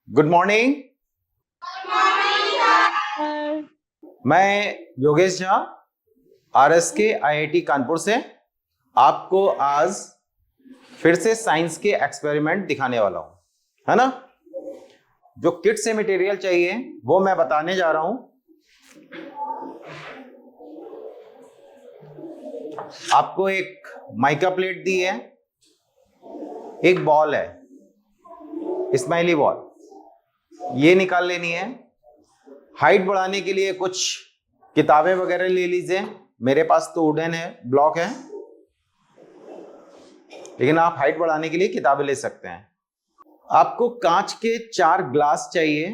Good morning. मैं Yogesh Jha RSK IIT Kanpur से आपको आज फिर से साइंस के एक्सपेरिमेंट दिखाने वाला हूं, है ना। जो किट से मटेरियल चाहिए वो मैं बताने जा रहा हूं। आपको एक माइका प्लेट दी है, एक बॉल है, स्माइली बॉल, ये निकाल लेनी है। हाइट बढ़ाने के लिए कुछ किताबें वगैरह ले लीजिए। मेरे पास तो वुडन है, ब्लॉक है, लेकिन आप हाइट बढ़ाने के लिए किताबें ले सकते हैं। आपको कांच के 4 ग्लास चाहिए,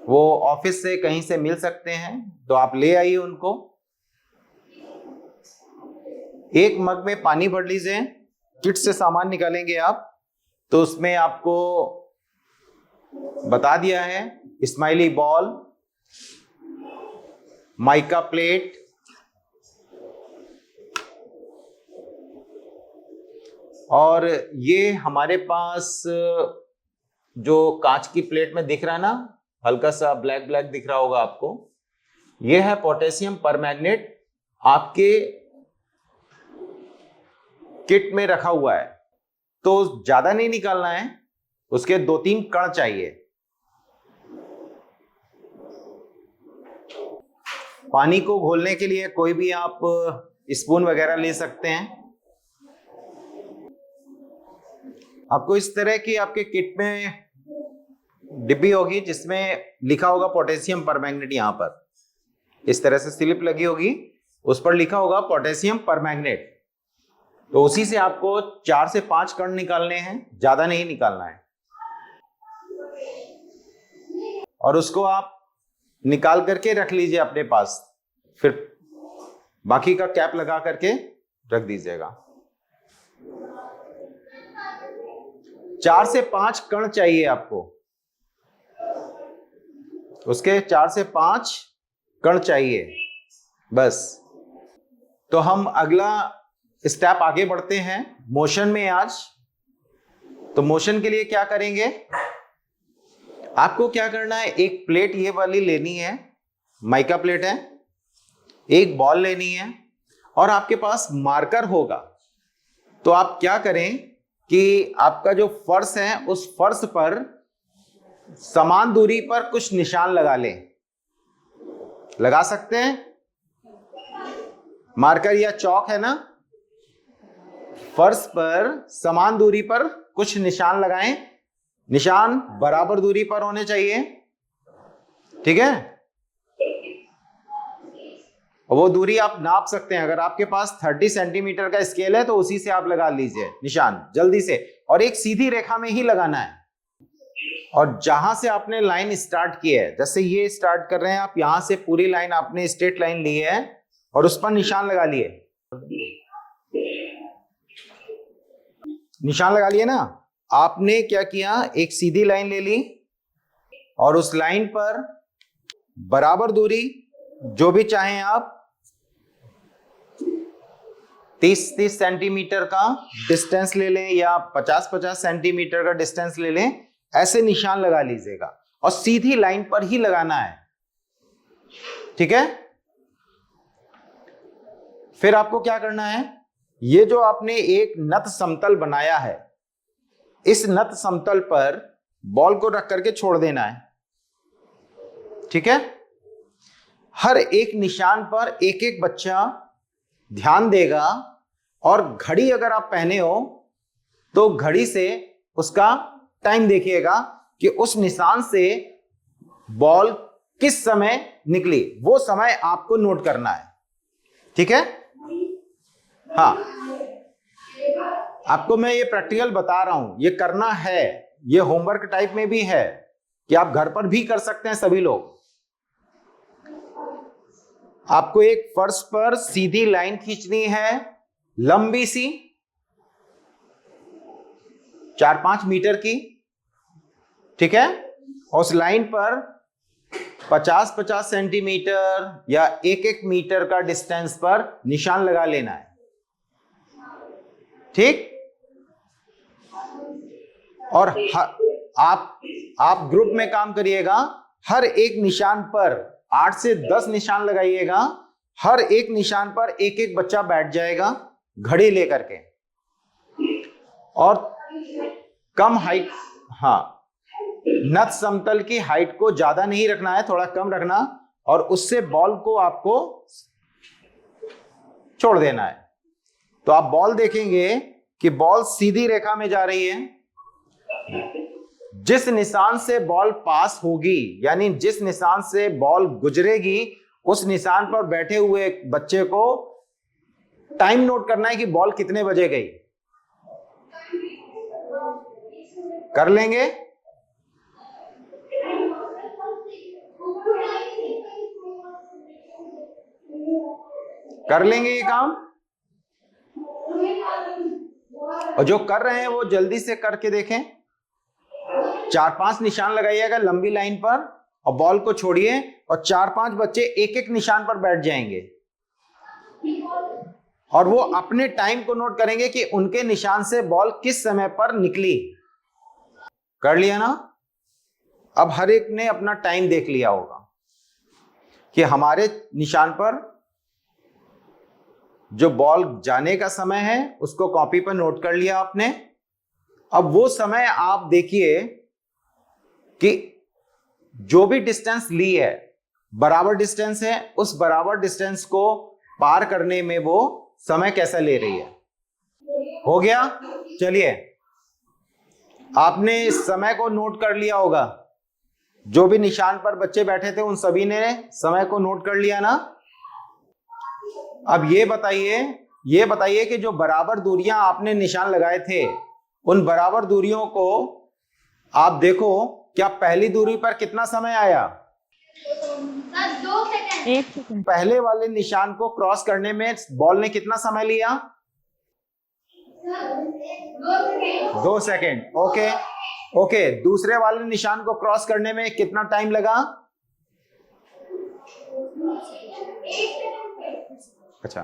वो ऑफिस से कहीं से मिल सकते हैं, तो आप ले आइए उनको। एक मग में पानी भर लीजिए। किट से सामान निकालेंगे आप, तो उसमें आपको बता दिया है स्माइली बॉल, माइका प्लेट, और ये हमारे पास जो कांच की प्लेट में दिख रहा है ना, हल्का सा ब्लैक ब्लैक दिख रहा होगा आपको, ये है पोटेशियम परमैंगनेट। आपके किट में रखा हुआ है, तो ज्यादा नहीं निकालना है, उसके 2-3 कण चाहिए। पानी को घोलने के लिए कोई भी आप स्पून वगैरह ले सकते हैं। आपको इस तरह की आपके किट में डिब्बी होगी जिसमें लिखा होगा पोटेशियम परमैंगनेट। यहां पर इस तरह से स्लिप लगी होगी, उस पर लिखा होगा पोटेशियम परमैंगनेट। तो उसी से आपको 4 से 5 कण निकालने हैं, ज्यादा नहीं निकालना है। और उसको आप निकाल करके रख लीजिए अपने पास, फिर बाकी का कैप लगा करके रख दीजिएगा। 4 से 5 कण चाहिए आपको, उसके 4 से 5 कण चाहिए बस। तो हम अगला स्टेप आगे बढ़ते हैं मोशन में आज। तो मोशन के लिए क्या करेंगे, आपको क्या करना है, एक प्लेट ये वाली लेनी है, माइका प्लेट है, एक बॉल लेनी है, और आपके पास मार्कर होगा। तो आप क्या करें कि आपका जो फर्श है उस फर्श पर समान दूरी पर कुछ निशान लगा लें। लगा सकते हैं, मार्कर या चौक है ना, फर्श पर समान दूरी पर कुछ निशान लगाएं। निशान बराबर दूरी पर होने चाहिए, ठीक है। वो दूरी आप नाप सकते हैं। अगर आपके पास 30 सेंटीमीटर का स्केल है तो उसी से आप लगा लीजिए निशान जल्दी से, और एक सीधी रेखा में ही लगाना है। और जहां से आपने लाइन स्टार्ट की है, जैसे ये स्टार्ट कर रहे हैं आप, यहां से पूरी लाइन आपने स्ट्रेट लाइन ली है और उस पर निशान लगा लिए। निशान लगा लिए ना। आपने क्या किया, एक सीधी लाइन ले ली और उस लाइन पर बराबर दूरी जो भी चाहें आप 30-30 सेंटीमीटर का डिस्टेंस ले लें या 50-50 सेंटीमीटर का डिस्टेंस ले लें, ऐसे निशान लगा लीजिएगा और सीधी लाइन पर ही लगाना है, ठीक है। फिर आपको क्या करना है, ये जो आपने एक नत समतल बनाया है, इस नत समतल पर बॉल को रख करके छोड़ देना है, ठीक है। हर एक निशान पर एक एक बच्चा ध्यान देगा, और घड़ी अगर आप पहने हो तो घड़ी से उसका टाइम देखिएगा कि उस निशान से बॉल किस समय निकली, वो समय आपको नोट करना है, ठीक है। हाँ, आपको मैं ये प्रैक्टिकल बता रहा हूं, ये करना है, ये होमवर्क टाइप में भी है कि आप घर पर भी कर सकते हैं सभी लोग। आपको एक फर्श पर सीधी लाइन खींचनी है, लंबी सी, 4-5 मीटर की, ठीक है। उस लाइन पर 50-50 सेंटीमीटर या 1-1 मीटर का डिस्टेंस पर निशान लगा लेना है, ठीक। और आप ग्रुप में काम करिएगा, हर एक निशान पर 8 से 10 निशान लगाइएगा, हर एक निशान पर एक एक बच्चा बैठ जाएगा घड़ी लेकर के, और कम हाइट, हाँ, नत समतल की हाइट को ज्यादा नहीं रखना है, थोड़ा कम रखना, और उससे बॉल को आपको छोड़ देना है। तो आप बॉल देखेंगे कि बॉल सीधी रेखा में जा रही है। जिस निशान से बॉल पास होगी, यानी जिस निशान से बॉल गुजरेगी, उस निशान पर बैठे हुए बच्चे को टाइम नोट करना है कि बॉल कितने बजे गई। कर लेंगे? कर लेंगे ये काम? और जो कर रहे हैं वो जल्दी से करके देखें। 4-5 निशान लगाइएगा लंबी लाइन पर, और बॉल को छोड़िए, और 4-5 बच्चे एक एक निशान पर बैठ जाएंगे, और वो अपने टाइम को नोट करेंगे कि उनके निशान से बॉल किस समय पर निकली। कर लिया ना? अब हर एक ने अपना टाइम देख लिया होगा कि हमारे निशान पर जो बॉल जाने का समय है उसको कॉपी पर नोट कर लिया आपने। अब वो समय आप देखिए कि जो भी डिस्टेंस ली है, बराबर डिस्टेंस है, उस बराबर डिस्टेंस को पार करने में वो समय कैसा ले रही है। हो गया? चलिए, आपने इस समय को नोट कर लिया होगा। जो भी निशान पर बच्चे बैठे थे उन सभी ने समय को नोट कर लिया ना? अब ये बताइए कि जो बराबर दूरियां आपने निशान लगाए थे, उन बराबर दूरियों को आप देखो, क्या पहली दूरी पर कितना समय आया? 2 सेकंड। 1 सेकंड। पहले वाले निशान को क्रॉस करने में बॉल ने कितना समय लिया? 2 सेकंड। ओके। दूसरे वाले निशान को क्रॉस करने में कितना टाइम लगा? अच्छा,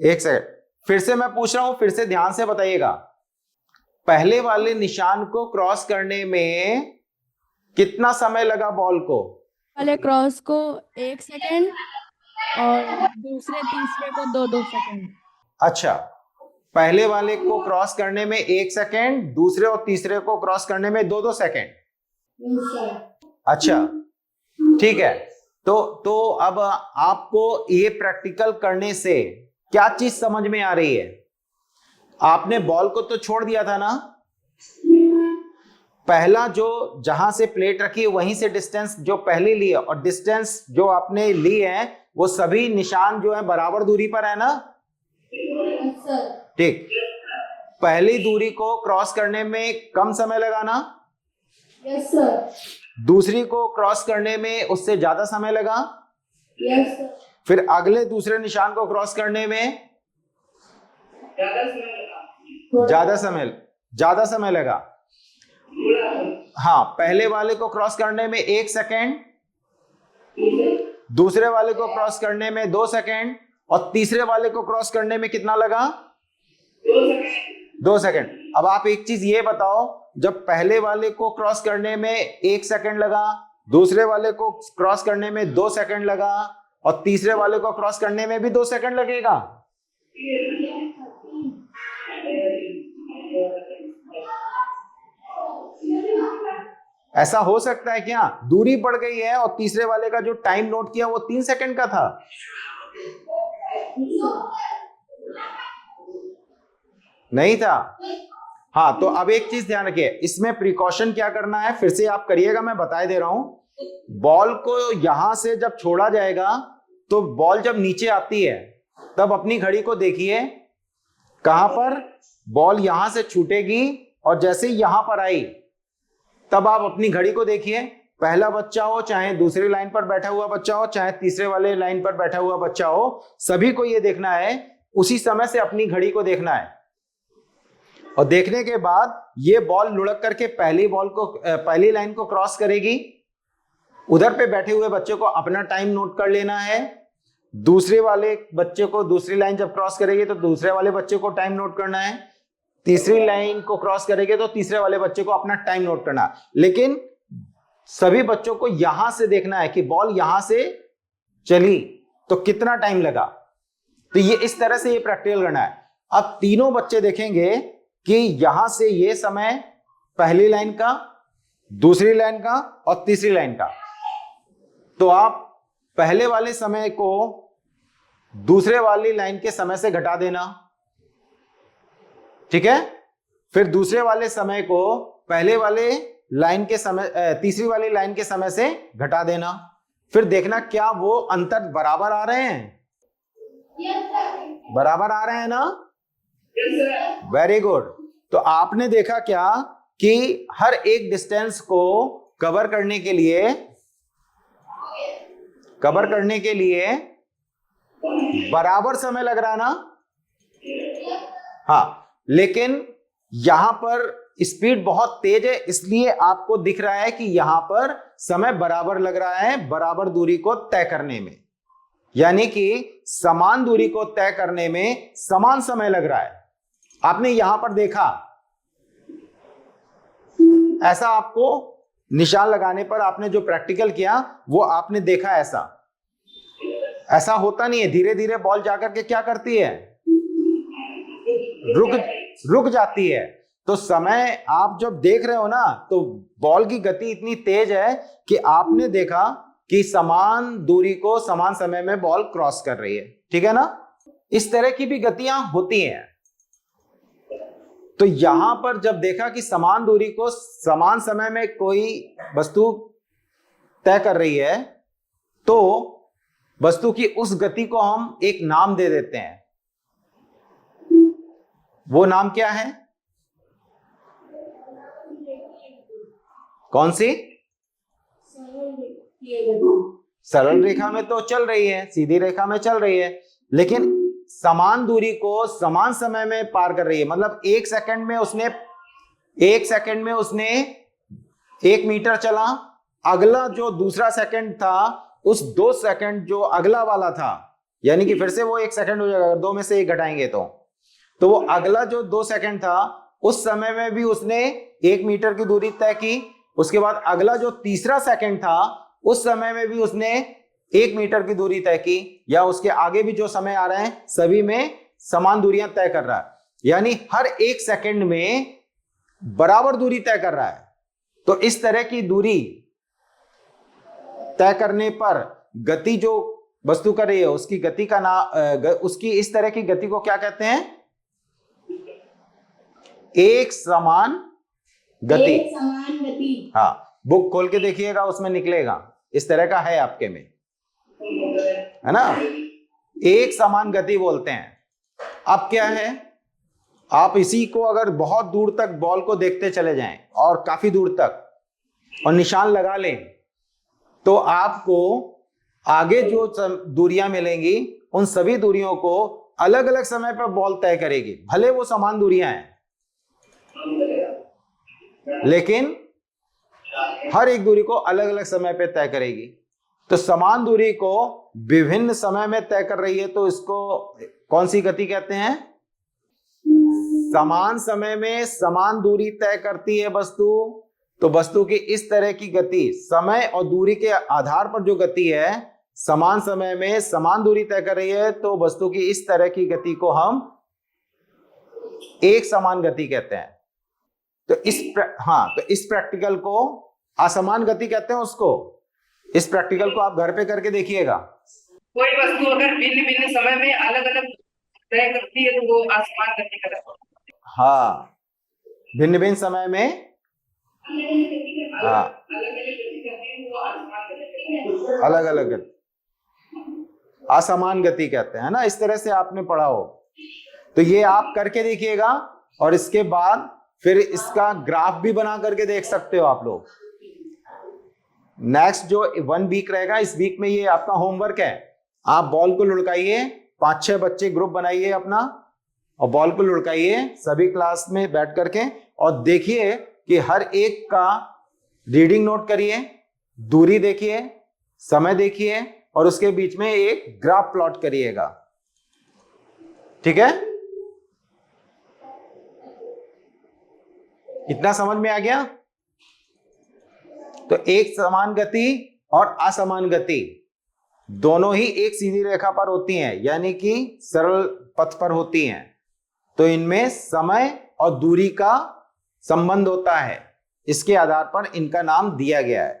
1 सेकंड। फिर से मैं पूछ रहा हूं, फिर से ध्यान से बताइएगा। पहले वाले निशान को क्रॉस करने में कितना समय लगा बॉल को? पहले क्रॉस को 1 सेकंड और दूसरे तीसरे को 2 सेकंड। अच्छा, पहले वाले को क्रॉस करने में 1 सेकंड, दूसरे और तीसरे को क्रॉस करने में 2 सेकंड। अच्छा, ठीक है। तो अब आपको ये प्रैक्टिकल करने से क्या चीज समझ में आ रही है? आपने बॉल को तो छोड़ दिया था ना, पहला जो जहां से प्लेट रखी है वहीं से डिस्टेंस जो पहले लिए, और डिस्टेंस जो आपने ली है वो सभी निशान जो है बराबर दूरी पर है ना? ठीक। पहली दूरी को क्रॉस करने में कम समय लगा ना? Yes sir. दूसरी को क्रॉस करने में उससे ज्यादा समय लगा? Yes sir. फिर अगले दूसरे निशान को क्रॉस करने में ज्यादा समय लगा। हाँ, पहले वाले को क्रॉस करने में 1 सेकेंड, दूसरे वाले को क्रॉस करने में 2 सेकेंड, और तीसरे वाले को क्रॉस करने में कितना लगा? 2 सेकेंड। अब आप एक चीज ये बताओ, जब पहले वाले को क्रॉस करने में 1 सेकेंड लगा, दूसरे वाले को क्रॉस करने में 2 सेकेंड लगा, और तीसरे वाले को क्रॉस करने में भी 2 सेकेंड लगेगा। ऐसा हो सकता है क्या? दूरी बढ़ गई है और तीसरे वाले का जो टाइम नोट किया वो 3 सेकेंड का था। नहीं था? हाँ, तो अब एक चीज ध्यान रखिए, इसमें प्रिकॉशन क्या करना है, फिर से आप करिएगा, मैं बता दे रहा हूं। बॉल को यहां से जब छोड़ा जाएगा, तो बॉल जब नीचे आती है तब अपनी घड़ी को देखिए, कहां पर बॉल यहां से छूटेगी, और जैसे ही यहां पर आई तब आप अपनी घड़ी को देखिए। पहला बच्चा हो, चाहे दूसरी लाइन पर बैठा हुआ बच्चा हो, चाहे तीसरे वाले लाइन पर बैठा हुआ बच्चा हो, सभी को यह देखना है, उसी समय से अपनी घड़ी को देखना है। और देखने के बाद ये बॉल लुढ़क करके पहली लाइन को क्रॉस करेगी। उधर पे बैठे हुए बच्चे को अपना टाइम नोट कर लेना है। दूसरे वाले बच्चे को दूसरी लाइन जब क्रॉस करेगी तो दूसरे वाले बच्चे को टाइम नोट करना है। तीसरी लाइन को क्रॉस करेंगे तो तीसरे वाले बच्चे को अपना टाइम नोट करना, लेकिन सभी बच्चों को यहां से देखना है कि बॉल यहां से चली तो कितना टाइम लगा। तो ये इस तरह से ये प्रैक्टिकल करना है। अब तीनों बच्चे देखेंगे कि यहां से ये समय पहली लाइन का, दूसरी लाइन का और तीसरी लाइन का, तो आप पहले वाले समय को दूसरे वाली लाइन के समय से घटा देना, ठीक है। फिर दूसरे वाले समय को पहले वाले लाइन के समय, तीसरी वाली लाइन के समय से घटा देना। फिर देखना क्या वो अंतर बराबर आ रहे हैं, बराबर आ रहे हैं ना। Very good. तो आपने देखा क्या कि हर एक डिस्टेंस को कवर करने के लिए बराबर समय लग रहा है ना। हाँ, लेकिन यहां पर स्पीड बहुत तेज है, इसलिए आपको दिख रहा है कि यहां पर समय बराबर लग रहा है बराबर दूरी को तय करने में, यानी कि समान दूरी को तय करने में समान समय लग रहा है। आपने यहां पर देखा, ऐसा आपको निशान लगाने पर आपने जो प्रैक्टिकल किया वो आपने देखा, ऐसा होता नहीं है। धीरे धीरे बॉल जाकर के क्या करती है, रुक जाती है। तो समय आप जब देख रहे हो ना, तो बॉल की गति इतनी तेज है कि आपने देखा कि समान दूरी को समान समय में बॉल क्रॉस कर रही है, ठीक है ना। इस तरह की भी गतियां होती हैं। तो यहां पर जब देखा कि समान दूरी को समान समय में कोई वस्तु तय कर रही है, तो वस्तु की उस गति को हम एक नाम दे देते हैं। वो नाम क्या है, कौन सी? सरल रेखा में तो चल रही है, सीधी रेखा में चल रही है, लेकिन समान दूरी को समान समय में पार कर रही है। मतलब एक सेकंड में उसने 1 मीटर चला, अगला जो दूसरा सेकंड था उस 2 सेकंड जो अगला वाला था, यानी कि फिर से वो 1 सेकंड हो जाएगा, 2 में से 1 घटाएंगे तो वो अगला जो 2 सेकंड था उस समय में भी उसने 1 मीटर की दूरी तय की। उसके बाद अगला जो तीसरा सेकंड था उस समय में भी उसने 1 मीटर की दूरी तय की, या उसके आगे भी जो समय आ रहे हैं सभी में समान दूरियां तय कर रहा है, यानी हर 1 सेकंड में बराबर दूरी तय कर रहा है। तो इस तरह की दूरी तय करने पर गति जो वस्तु कर रही है उसकी गति का नाम, उसकी इस तरह की गति को क्या कहते हैं, एक समान गति। हाँ, बुक खोल के देखिएगा, उसमें निकलेगा, इस तरह का है आपके में, है ना। एक समान गति बोलते हैं। अब क्या है, आप इसी को अगर बहुत दूर तक बॉल को देखते चले जाएं और काफी दूर तक और निशान लगा लें, तो आपको आगे जो दूरियां मिलेंगी उन सभी दूरियों को अलग अलग समय पर बॉल तय करेगी। भले वो समान दूरियां हैं, लेकिन हर एक दूरी को अलग अलग समय पे तय करेगी। तो समान दूरी को विभिन्न समय में तय कर रही है, तो इसको कौन सी गति कहते हैं? समान समय में समान दूरी तय करती है वस्तु, तो वस्तु की इस तरह की गति, समय और दूरी के आधार पर जो गति है, समान समय में समान दूरी तय कर रही है, तो वस्तु की इस तरह की गति को हम एक समान गति कहते हैं। तो इस प्रैक्टिकल को असमान गति कहते हैं उसको। इस प्रैक्टिकल को आप घर पे करके देखिएगा। कोई वस्तु अगर भिन्न भिन्न समय में अलग अलग तय करती है तो वो असमान गति कहलाती है। हाँ, भिन्न भिन्न समय में अलग अलग गति, असमान गति कहते हैं ना। इस तरह से आपने पढ़ा हो, तो ये आप करके देखिएगा, और इसके बाद फिर इसका ग्राफ भी बना करके देख सकते हो आप लोग। नेक्स्ट जो 1 वीक रहेगा, इस वीक में ये आपका होमवर्क है। आप बॉल को लुढ़काइए, 5-6 बच्चे ग्रुप बनाइए अपना, और बॉल को लुढ़काइए सभी क्लास में बैठ करके, और देखिए कि हर एक का रीडिंग नोट करिए, दूरी देखिए, समय देखिए, और उसके बीच में एक ग्राफ प्लॉट करिएगा, ठीक है। इतना समझ में आ गया? तो एक समान गति और असमान गति दोनों ही एक सीधी रेखा पर होती हैं, यानी कि सरल पथ पर होती हैं, तो इनमें समय और दूरी का संबंध होता है। इसके आधार पर इनका नाम दिया गया है।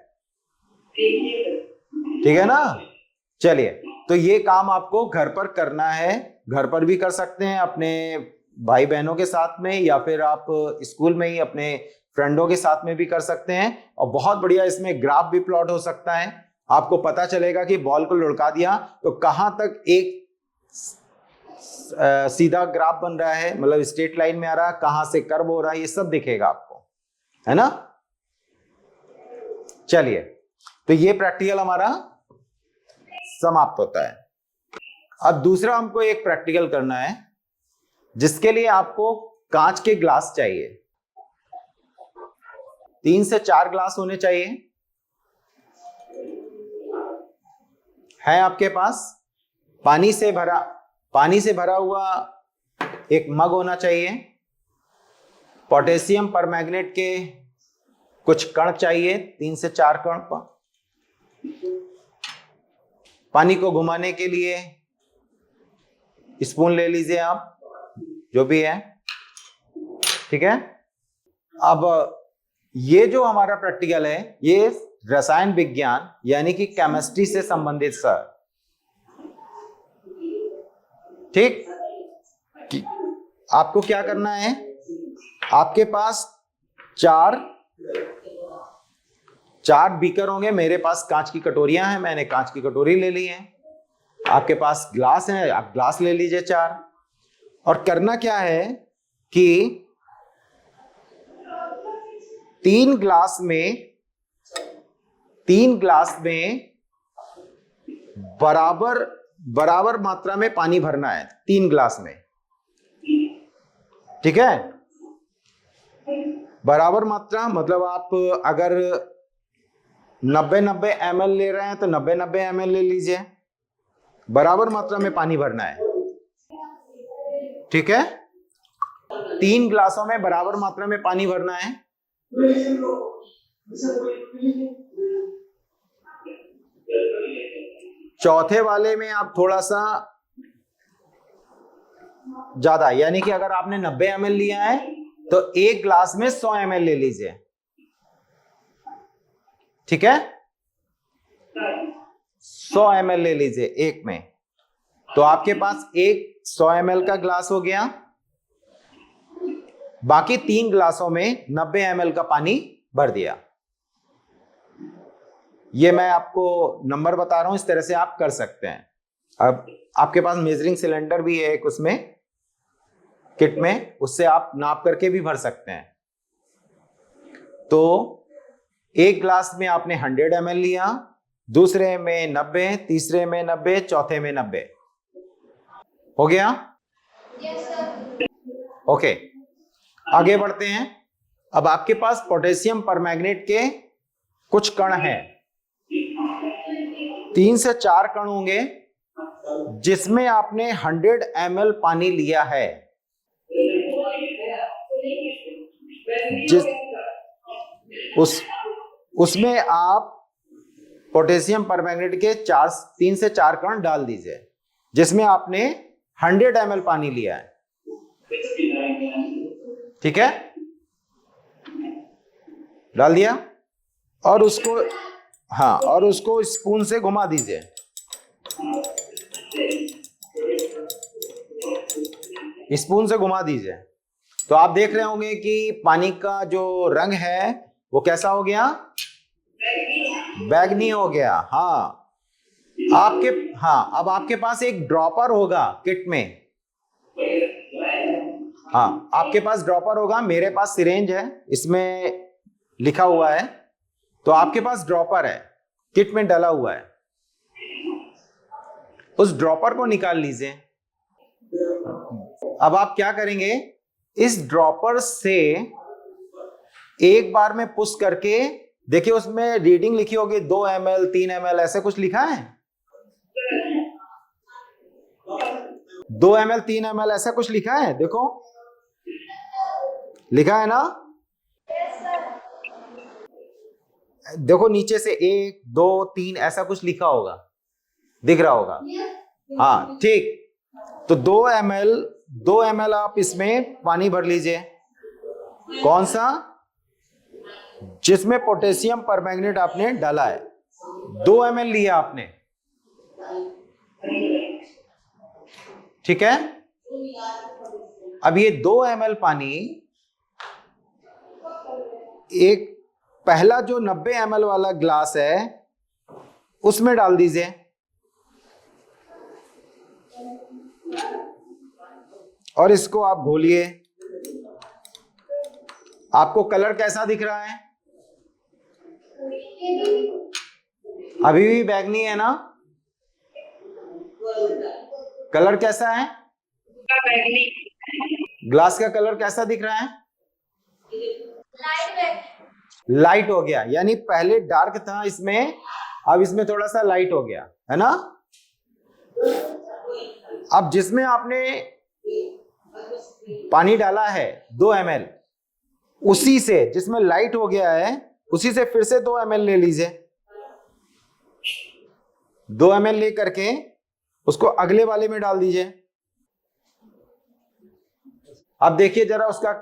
ठीक है ना? चलिए, तो ये काम आपको घर पर करना है। घर पर भी कर सकते हैं अपने भाई बहनों के साथ में, या फिर आप स्कूल में ही अपने फ्रेंडों के साथ में भी कर सकते हैं। और बहुत बढ़िया इसमें ग्राफ भी प्लॉट हो सकता है। आपको पता चलेगा कि बॉल को लुढ़का दिया तो कहां तक एक सीधा ग्राफ बन रहा है, मतलब स्ट्रेट लाइन में आ रहा है, कहां से कर्व हो रहा है, ये सब दिखेगा आपको, है ना? चलिए, तो ये प्रैक्टिकल हमारा समाप्त होता है। अब दूसरा हमको एक प्रैक्टिकल करना है, जिसके लिए आपको कांच के ग्लास चाहिए। 3 से 4 ग्लास होने चाहिए। है आपके पास? पानी से भरा हुआ एक मग होना चाहिए। पोटेशियम परमैंगनेट के कुछ कण चाहिए, 3 से 4 कण। पानी को घुमाने के लिए स्पून ले लीजिए आप, जो भी है। ठीक है? अब ये जो हमारा प्रैक्टिकल है, ये रसायन विज्ञान यानी कि केमिस्ट्री से संबंधित सर। ठीक? आपको क्या करना है? आपके पास चार बीकर होंगे। मेरे पास कांच की कटोरियां हैं, मैंने कांच की कटोरी ले ली है। आपके पास ग्लास है, आप ग्लास ले लीजिए 4। और करना क्या है कि 3 ग्लास में बराबर मात्रा में पानी भरना है, 3 ग्लास में। ठीक है? बराबर मात्रा मतलब आप अगर 90 ml ले रहे हैं तो 90 ml ले लीजिए। बराबर मात्रा में पानी भरना है। ठीक है? 3 ग्लासों में बराबर मात्रा में पानी भरना है। चौथे वाले में आप थोड़ा सा ज्यादा, यानी कि अगर आपने 90 ml लिया है तो 1 ग्लास में 100 ml ले लीजिए। ठीक है? 100 ml ले लीजिए एक में। तो आपके पास एक 100 ml का ग्लास हो गया। बाकी 3 ग्लासों में 90 ml का पानी भर दिया। ये मैं आपको नंबर बता रहा हूं, इस तरह से आप कर सकते हैं। अब आपके पास मेजरिंग सिलेंडर भी है एक उसमें किट में, उससे आप नाप करके भी भर सकते हैं। तो एक ग्लास में आपने 100 ml लिया, दूसरे में 90, तीसरे में 90, चौथे में 90। हो गया? Yes sir. ओके, आगे बढ़ते हैं। अब आपके पास पोटेशियम परमैंगनेट के कुछ कण हैं, 3 से 4 कण होंगे, जिसमें आपने 100 ml पानी लिया है। उसमें आप पोटेशियम परमैंगनेट के 3 से 4 कण डाल दीजिए, जिसमें आपने 100 ml पानी लिया है। ठीक है? डाल दिया और उसको स्पून से घुमा दीजिए। स्पून से घुमा दीजिए तो आप देख रहे होंगे कि पानी का जो रंग है वो कैसा हो गया? बैगनी हो गया। अब आपके पास एक ड्रॉपर होगा किट में। आपके पास ड्रॉपर होगा, मेरे पास सिरेंज है, इसमें लिखा हुआ है। तो आपके पास ड्रॉपर है, किट में डला हुआ है। उस ड्रॉपर को निकाल लीजिए। अब आप क्या करेंगे? इस ड्रॉपर से एक बार में पुश करके देखिए, उसमें रीडिंग लिखी होगी 2 ml 3 ml ऐसे कुछ लिखा है। 2 ml 3 ml ऐसा कुछ लिखा है, देखो लिखा है ना। देखो नीचे से 1 2 3 ऐसा कुछ लिखा होगा, दिख रहा होगा। हाँ ठीक, तो 2 ml आप इसमें पानी भर लीजिए। कौन सा? जिसमें पोटेशियम परमैंगनेट आपने डाला है, 2 ml लिया आपने, ठीक है। अब ये 2 ml पानी एक पहला जो 90 ml वाला ग्लास है उसमें डाल दीजिए। और इसको आप घोलिए। आपको कलर कैसा दिख रहा है? अभी भी बैगनी है ना? कलर कैसा है? ग्लास का कलर कैसा दिख रहा है? लाइट हो गया, यानी पहले डार्क था इसमें, अब इसमें थोड़ा सा लाइट हो गया, है ना। अब जिसमें आपने पानी डाला है 2 ml, उसी से जिसमें लाइट हो गया है उसी से फिर से 2 ml ले लीजिए। 2 ml ले करके उसको अगले वाले में डाल दीजिए। अब देखिए जरा उसका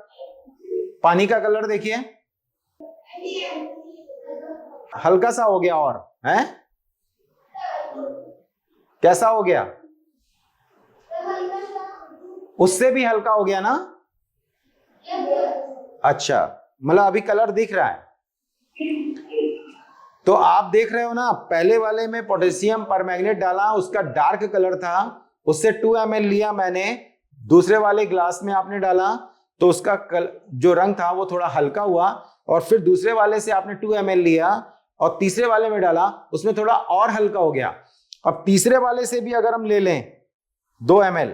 पानी का कलर देखिए, हल्का सा हो गया और है, कैसा हो गया? उससे भी हल्का हो गया ना। अच्छा, मतलब अभी कलर दिख रहा है। तो आप देख रहे हो ना, पहले वाले में पोटेशियम परमैंगनेट डाला, उसका डार्क कलर था, उससे 2 ml लिया मैंने, दूसरे वाले ग्लास में आपने डाला तो उसका जो रंग था वो थोड़ा हल्का हुआ, और फिर दूसरे वाले से आपने 2 ml लिया और तीसरे वाले में डाला, उसमें थोड़ा और हल्का हो गया। अब तीसरे वाले से भी अगर हम ले लें 2 ml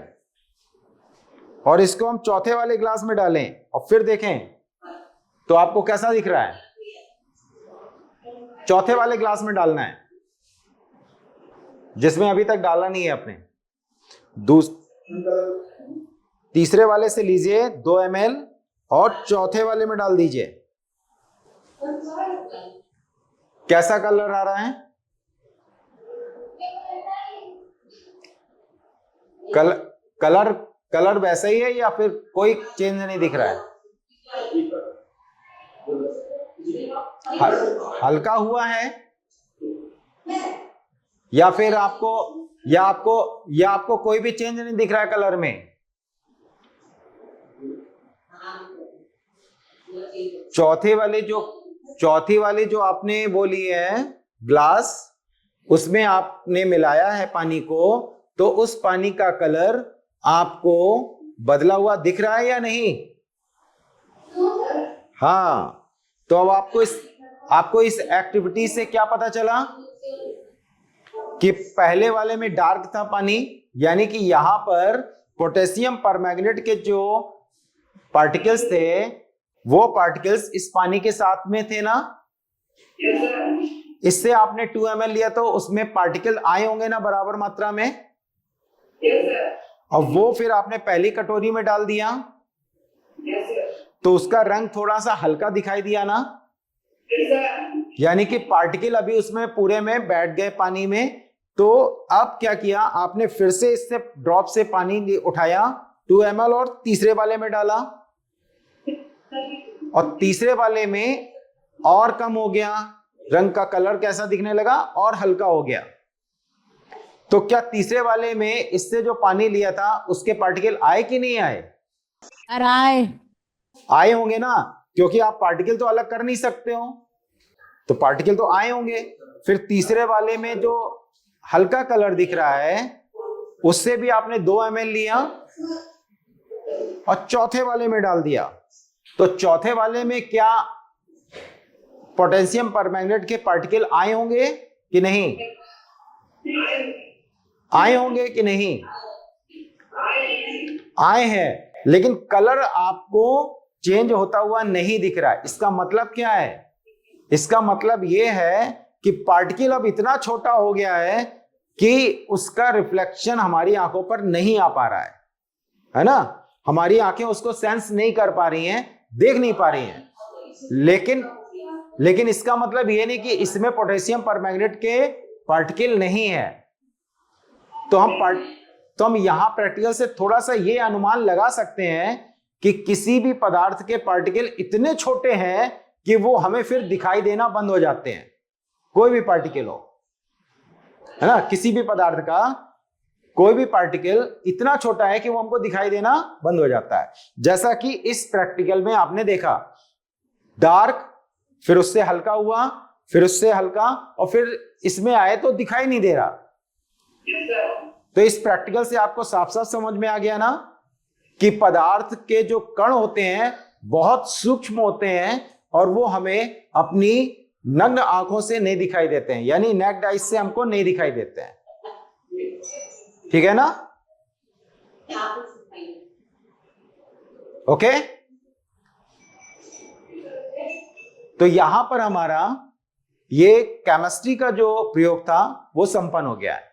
और इसको हम चौथे वाले ग्लास में डालें और फिर देखें तो आपको कैसा दिख रहा है? चौथे वाले ग्लास में डालना है जिसमें अभी तक डाला नहीं है आपने। तीसरे वाले से लीजिए 2 ml और चौथे वाले में डाल दीजिए। कैसा कलर आ रहा है? कलर वैसा ही है या फिर कोई चेंज नहीं दिख रहा है? हल्का हुआ है या फिर आपको कोई भी चेंज नहीं दिख रहा है कलर में? चौथी वाली जो आपने वो ली है ग्लास, उसमें आपने मिलाया है पानी को, तो उस पानी का कलर आपको बदला हुआ दिख रहा है या नहीं? हाँ, तो अब आपको इस एक्टिविटी से क्या पता चला कि पहले वाले में डार्क था पानी, यानी कि यहां पर पोटेशियम परमैंगनेट के जो पार्टिकल्स थे वो पार्टिकल्स इस पानी के साथ में थे ना। इससे आपने 2 ml लिया तो उसमें पार्टिकल आए होंगे ना बराबर मात्रा में। अब वो फिर आपने पहली कटोरी में डाल दिया तो उसका रंग थोड़ा सा हल्का दिखाई दिया ना, यानी कि पार्टिकल अभी उसमें पूरे में बैठ गए पानी में। तो अब क्या किया आपने, फिर से इससे ड्रॉप से पानी उठाया 2 ml और तीसरे वाले में डाला, और तीसरे वाले में और कम हो गया, रंग का कलर कैसा दिखने लगा? और हल्का हो गया। तो क्या तीसरे वाले में इससे जो पानी लिया था उसके पार्टिकल आए कि नहीं आए? आए होंगे ना, क्योंकि आप पार्टिकल तो अलग कर नहीं सकते हो, तो पार्टिकल तो आए होंगे। फिर तीसरे वाले में जो हल्का कलर दिख रहा है उससे भी आपने 2 ml लिया और चौथे वाले में डाल दिया। तो चौथे वाले में क्या पोटेशियम परमैंगनेट के पार्टिकल आए होंगे कि नहीं? आए होंगे कि नहीं? आए हैं, लेकिन कलर आपको चेंज होता हुआ नहीं दिख रहा है। इसका मतलब क्या है? इसका मतलब यह है कि पार्टिकल अब इतना छोटा हो गया है कि उसका रिफ्लेक्शन हमारी आंखों पर नहीं आ पा रहा है ना। हमारी आंखें उसको सेंस नहीं कर पा रही हैं, देख नहीं पा रही हैं। लेकिन इसका मतलब ये नहीं कि इसमें पोटेशियम परमैंगनेट के पार्टिकल नहीं है। तो हम यहां प्रैक्टिकल से थोड़ा सा ये अनुमान लगा सकते हैं कि किसी भी पदार्थ के पार्टिकल इतने छोटे हैं कि वो हमें फिर दिखाई देना बंद हो जाते हैं। कोई भी पार्टिकल हो, है ना, किसी भी पदार्थ का कोई भी पार्टिकल इतना छोटा है कि वो हमको दिखाई देना बंद हो जाता है। जैसा कि इस प्रैक्टिकल में आपने देखा, डार्क, फिर उससे हल्का हुआ, फिर उससे हल्का, और फिर इसमें आए तो दिखाई नहीं दे रहा। तो इस प्रैक्टिकल से आपको साफ साफ समझ में आ गया ना कि पदार्थ के जो कण होते हैं बहुत सूक्ष्म होते हैं और वो हमें अपनी नग्न आंखों से नहीं दिखाई देते हैं, यानी नेक्ड आइज से हमको नहीं दिखाई देते हैं। ठीक है ना? ओके, तो यहां पर हमारा ये केमिस्ट्री का जो प्रयोग था वो संपन्न हो गया है।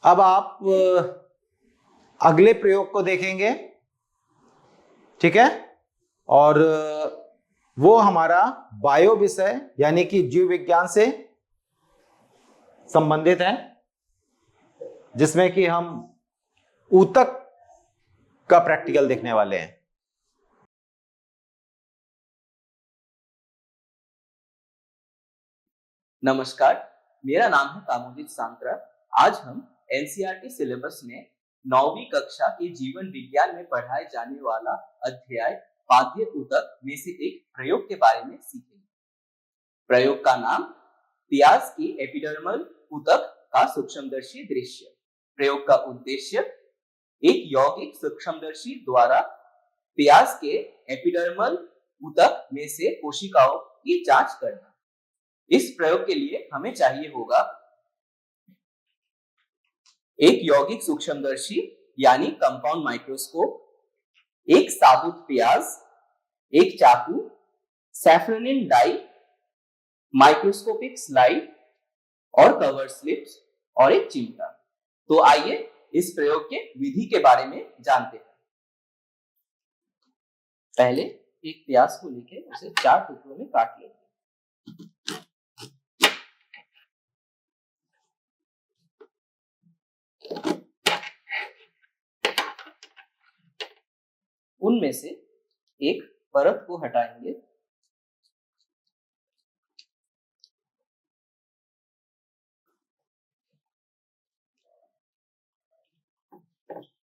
अब आप अगले प्रयोग को देखेंगे, ठीक है, और वो हमारा बायो विषय यानी कि जीव विज्ञान से संबंधित है, जिसमें कि हम ऊतक का प्रैक्टिकल देखने वाले हैं। नमस्कार, मेरा नाम है कामोजित सांत्रा। आज हम एनसीईआरटी सिलेबस में 9वीं कक्षा के जीवन विज्ञान में पढ़ाए जाने वाला अध्याय बाध्य ऊतक में से एक प्रयोग के बारे में सीखेंगे। प्रयोग का नाम प्याज की एपिडर्मल ऊतक का सूक्ष्मदर्शी दृश्य। प्रयोग का उद्देश्य एक यौगिक सूक्ष्मदर्शी द्वारा प्याज के एपिडर्मल ऊतक में से कोशिकाओं की जांच करना। इस प्रयोग के लिए हमें चाहिए होगा एक यौगिक सूक्ष्मदर्शी यानी कंपाउंड माइक्रोस्कोप, एक साबुत प्याज, एक चाकू, सैफ्रोनिन डाई, माइक्रोस्कोपिक स्लाइड और कवर स्लिप्स और एक चिमटा। तो आइए इस प्रयोग के विधि के बारे में जानते हैं। पहले एक प्याज को लेके उसे 4 टुकड़ों में काट लेंगे। उनमें से एक परत को हटाएंगे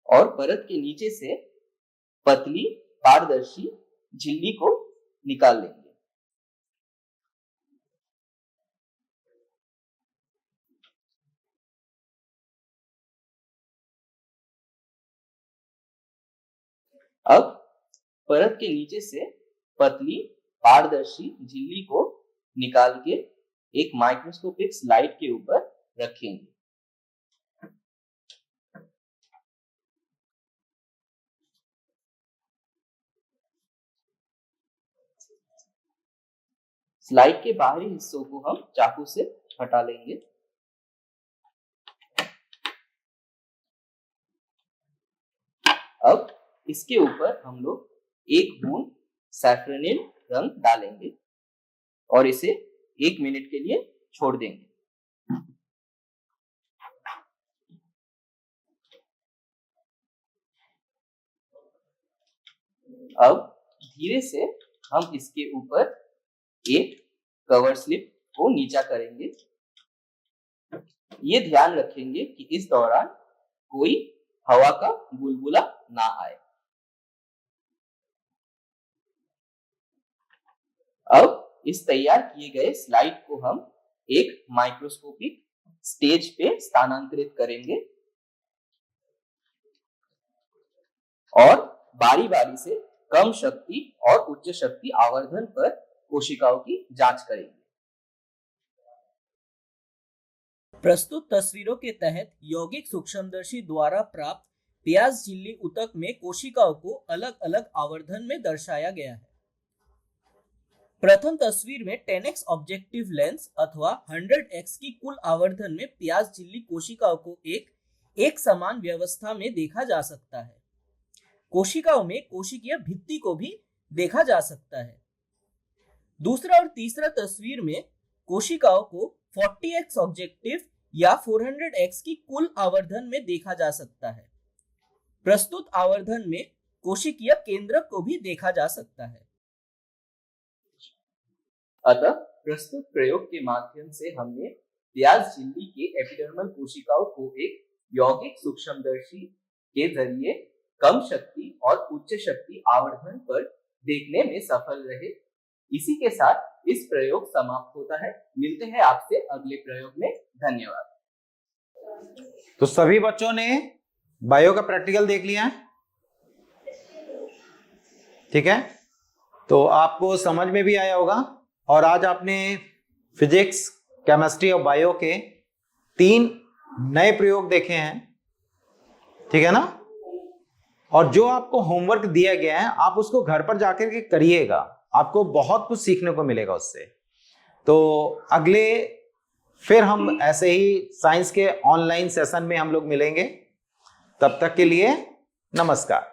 और परत के नीचे से पतली पारदर्शी झिल्ली को निकाल लेंगे। अब परत के नीचे से पतली पारदर्शी झिल्ली को निकाल के एक माइक्रोस्कोपिक स्लाइड के ऊपर रखेंगे। स्लाइड के बाहरी हिस्सों को हम चाकू से हटा लेंगे। अब इसके ऊपर हम लोग 1 बूंद सैफ्रोनिल रंग डालेंगे और इसे 1 मिनट के लिए छोड़ देंगे। अब धीरे से हम इसके ऊपर एक कवर स्लिप को नीचा करेंगे। ये ध्यान रखेंगे कि इस दौरान कोई हवा का बुलबुला ना आए। अब इस तैयार किए गए स्लाइड को हम एक माइक्रोस्कोपिक स्टेज पे स्थानांतरित करेंगे और बारी बारी से कम शक्ति और उच्च शक्ति आवर्धन पर कोशिकाओं की जांच करेंगे। प्रस्तुत तस्वीरों के तहत यौगिक सूक्ष्मदर्शी द्वारा प्राप्त प्याज झिल्ली ऊतक में कोशिकाओं को अलग अलग आवर्धन में दर्शाया गया है। प्रथम तस्वीर में 10x ऑब्जेक्टिव लेंस अथवा 100x की कुल आवर्धन में प्याज झिल्ली कोशिकाओं को एक समान व्यवस्था में देखा जा सकता है। कोशिकाओं में कोशिकीय भित्ति को भी देखा जा सकता है। दूसरा और तीसरा तस्वीर में कोशिकाओं को 40x ऑब्जेक्टिव या 400x की कुल आवर्धन में देखा जा सकता है। प्रस्तुत आवर्धन में कोशिकीय केंद्रक को भी देखा जा सकता है। अतः प्रस्तुत प्रयोग के माध्यम से हमने प्याज झिल्ली के एपिडर्मल कोशिकाओं को एक यौगिक सूक्ष्मदर्शी के जरिए कम शक्ति और उच्च शक्ति आवर्धन पर देखने में सफल रहे। इसी के साथ इस प्रयोग समाप्त होता है। मिलते हैं आपसे अगले प्रयोग में। धन्यवाद। तो सभी बच्चों ने बायो का प्रैक्टिकल देख लिया है, ठीक है? तो आपको समझ में भी आया होगा। और आज आपने फिजिक्स, केमिस्ट्री और बायो के 3 नए प्रयोग देखे हैं, ठीक है ना? और जो आपको होमवर्क दिया गया है आप उसको घर पर जाकर के करिएगा, आपको बहुत कुछ सीखने को मिलेगा उससे। तो अगले फिर हम ऐसे ही साइंस के ऑनलाइन सेशन में हम लोग मिलेंगे। तब तक के लिए नमस्कार।